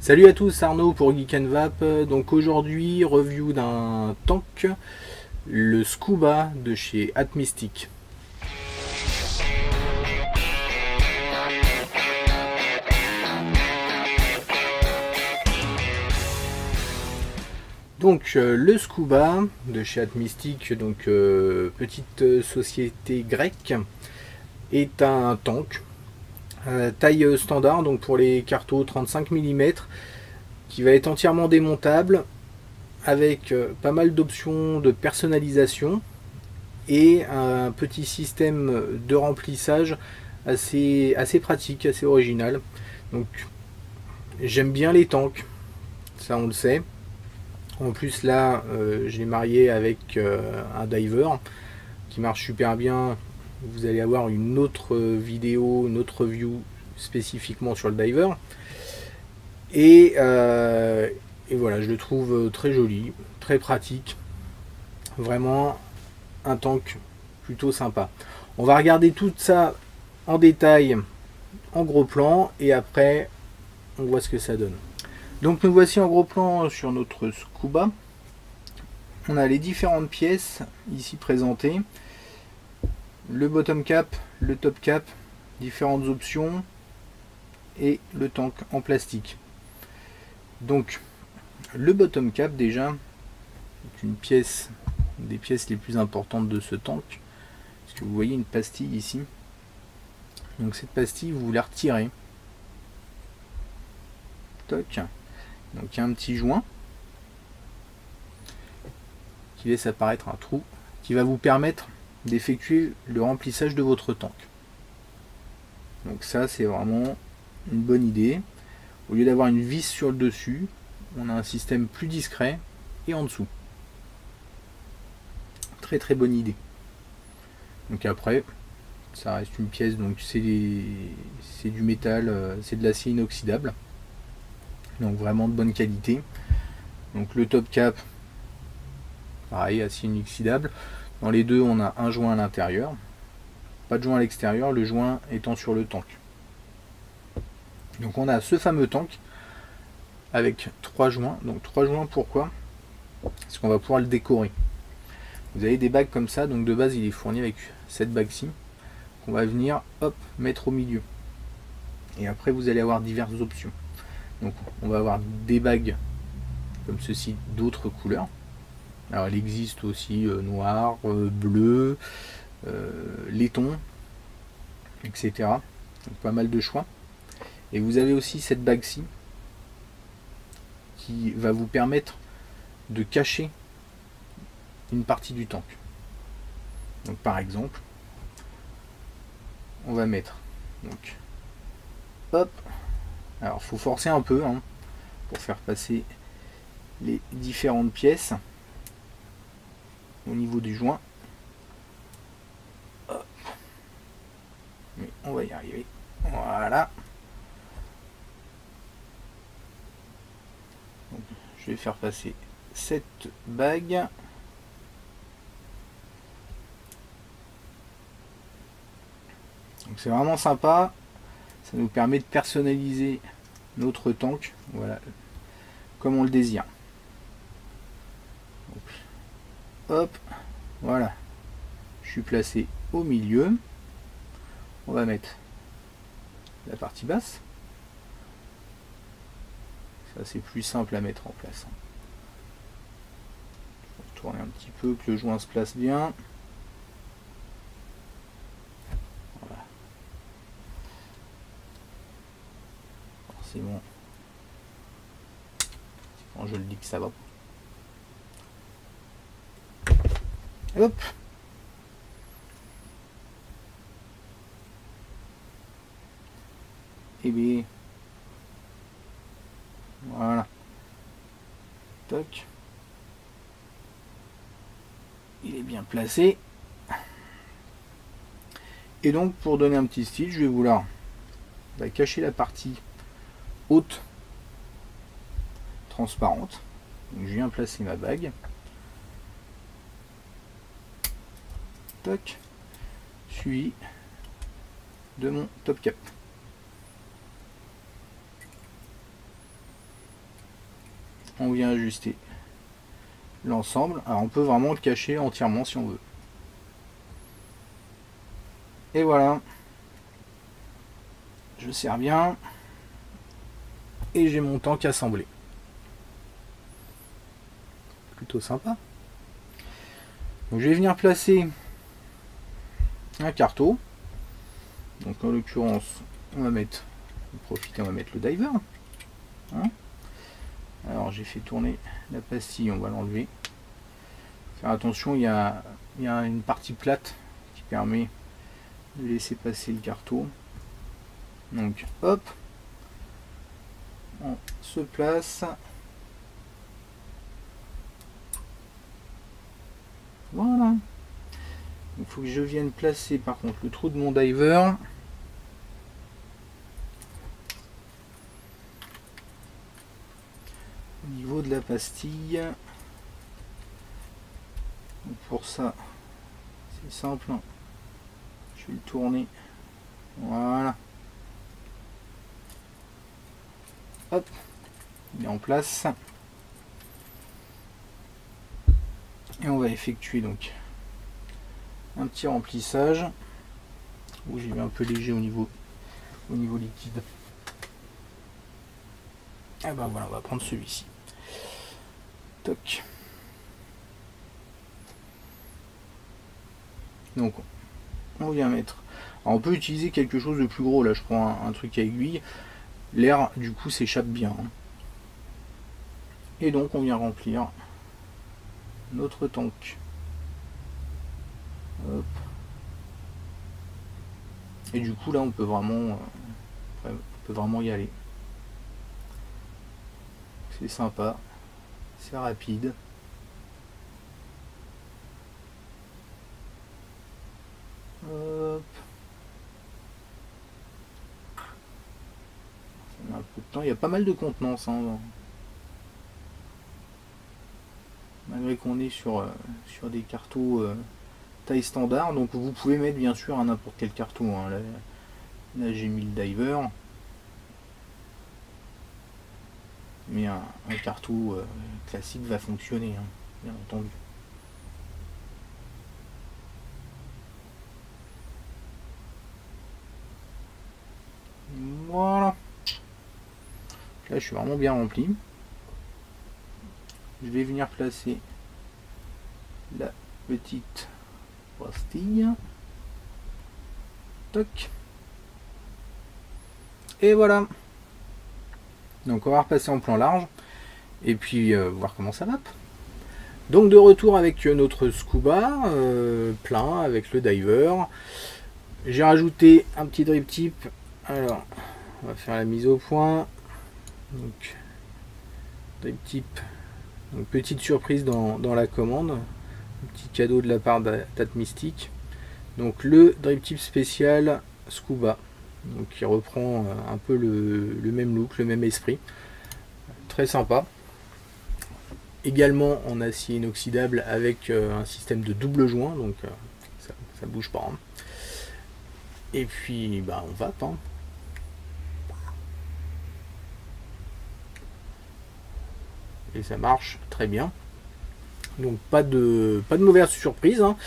Salut à tous, Arnaud pour Geek and Vap. Donc aujourd'hui, review d'un tank, le Scuba de chez Atmystic. Donc le Scuba de chez Atmystic, donc petite société grecque, est un tank taille standard, donc pour les cartos 35 mm, qui va être entièrement démontable avec pas mal d'options de personnalisation et un petit système de remplissage assez pratique, assez original. Donc j'aime bien les tanks, ça on le sait. En plus là, je l'ai marié avec un diver qui marche super bien. Vous allez avoir une autre vidéo, une autre review spécifiquement sur le diver. Et voilà, je le trouve très joli, très pratique. Vraiment un tank plutôt sympa. On va regarder tout ça en détail, en gros plan, et après on voit ce que ça donne. Donc nous voici en gros plan sur notre Scuba. On a les différentes pièces ici présentées. Le bottom cap, le top cap, différentes options et le tank en plastique. Donc le bottom cap déjà est une pièce, des pièces les plus importantes de ce tank, parce que vous voyez une pastille ici. Donc cette pastille vous la retirez. Toc. Donc il y a un petit joint qui laisse apparaître un trou qui va vous permettre d'effectuer le remplissage de votre tank. Donc ça c'est vraiment une bonne idée. Au lieu d'avoir une vis sur le dessus, on a un système plus discret et en dessous. Très bonne idée. Donc après, ça reste une pièce, donc c'est du métal, c'est de l'acier inoxydable. Donc vraiment de bonne qualité. Donc le top cap, pareil, acier inoxydable. Dans les deux, on a un joint à l'intérieur. Pas de joint à l'extérieur, le joint étant sur le tank. Donc on a ce fameux tank avec 3 joints. Donc 3 joints, pourquoi? Parce qu'on va pouvoir le décorer. Vous avez des bagues comme ça, donc de base il est fourni avec cette bague-ci qu'on va venir hop mettre au milieu. Et après vous allez avoir diverses options. Donc on va avoir des bagues comme ceci d'autres couleurs. Alors il existe aussi noir, bleu, laiton, etc. Donc pas mal de choix. Et vous avez aussi cette bague-ci qui va vous permettre de cacher une partie du tank. Donc par exemple, on va mettre donc hop. Alors faut forcer un peu hein, pour faire passer les différentes pièces au niveau du joint. Hop. Mais on va y arriver. Voilà. Donc, je vais faire passer cette bague. Donc c'est vraiment sympa. Ça nous permet de personnaliser notre tank, voilà, comme on le désire. Donc, hop, voilà. Je suis placé au milieu. On va mettre la partie basse. Ça c'est plus simple à mettre en place. Je vais tourner un petit peu, que le joint se place bien. Voilà. Forcément, quand je le dis que ça va. Hop. Et bien voilà. Toc. Il est bien placé. Et donc pour donner un petit style, je vais vouloir cacher la partie haute transparente. Donc je viens placer ma bague. Toc. Suivi de mon top cap. on vient ajuster l'ensemble. Alors on peut vraiment le cacher entièrement si on veut. Et voilà, je serre bien et j'ai mon tank assemblé. Plutôt sympa. Donc je vais venir placer un carteau. Donc en l'occurrence, on va mettre, on va mettre le diver. Hein, alors j'ai fait tourner la pastille, on va l'enlever. Faire attention, il y a une partie plate qui permet de laisser passer le carteau. Donc hop, on se place. Voilà. Il faut que je vienne placer par contre le trou de mon diver. Au niveau de la pastille. Donc pour ça, c'est simple. Je vais le tourner. Voilà. Hop. Il est en place. Et on va effectuer donc un petit remplissage où j'ai mis un peu léger au niveau liquide. Et ben voilà, on va prendre celui-ci. Toc. Donc on vient mettre. Alors on peut utiliser quelque chose de plus gros. Là je prends un truc à aiguille. L'air du coup s'échappe bien. Et donc on vient remplir notre tank. Hop. Et du coup là on peut vraiment y aller. C'est sympa, c'est rapide. Hop. Ça met un peu de temps. Il y a pas mal de contenance, hein, malgré qu'on est sur des cartons taille standard. Donc vous pouvez mettre bien sûr à n'importe quel carton, hein. Là j'ai mis le diver, mais un carton classique va fonctionner, hein, bien entendu. Voilà. Là je suis vraiment bien rempli. Je vais venir placer la petite pastille. Toc. Et voilà. Donc on va repasser en plan large et puis voir comment ça va. Donc de retour avec notre scuba plein avec le diver. J'ai rajouté un petit drip tip. Alors on va faire la mise au point. Donc drip tip. Donc petite surprise dans la commande. Un petit cadeau de la part d'Atmystic. Donc le drip tip spécial scuba. Donc qui reprend un peu le même look, le même esprit. Très sympa. Également en acier inoxydable avec un système de double joint, donc ça bouge pas. Hein. Et puis bah on va hein. Et ça marche très bien. Donc pas de mauvaise surprise. Hein.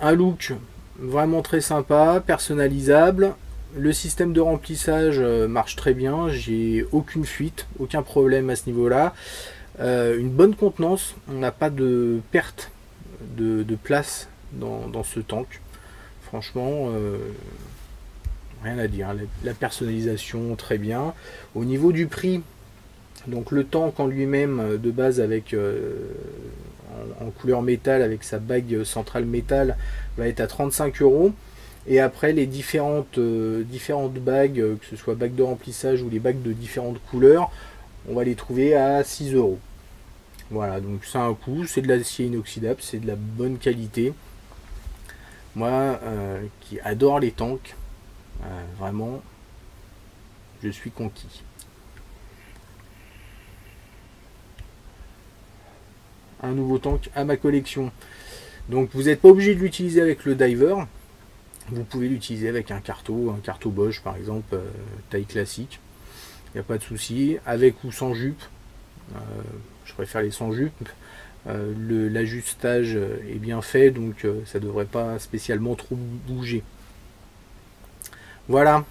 Un look vraiment très sympa, personnalisable. Le système de remplissage marche très bien. J'ai aucune fuite, aucun problème à ce niveau-là. Une bonne contenance. On n'a pas de perte de place dans ce tank. Franchement, rien à dire. La personnalisation, très bien. Au niveau du prix, donc le tank en lui-même de base avec en couleur métal avec sa bague centrale métal va être à 35 €. Et après les différentes bagues, que ce soit bagues de remplissage ou les bagues de différentes couleurs, on va les trouver à 6 €. Voilà, donc c'est un coût, c'est de l'acier inoxydable, c'est de la bonne qualité. Moi qui adore les tanks, vraiment, je suis conquis. Un nouveau tank à ma collection. Donc vous n'êtes pas obligé de l'utiliser avec le diver. Vous pouvez l'utiliser avec un carton Bosch par exemple, taille classique. Il n'y a pas de souci. Avec ou sans jupe, Je préfère les sans jupe. L'ajustage est bien fait, donc ça devrait pas spécialement trop bouger. Voilà,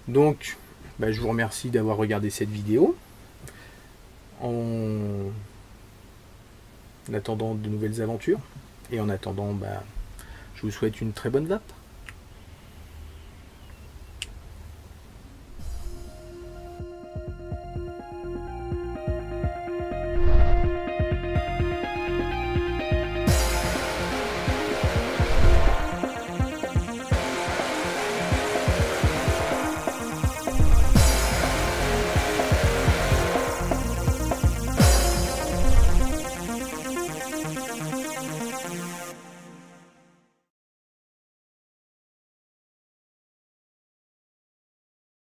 donc bah, je vous remercie d'avoir regardé cette vidéo. En attendant de nouvelles aventures, et en attendant, bah, je vous souhaite une très bonne vape.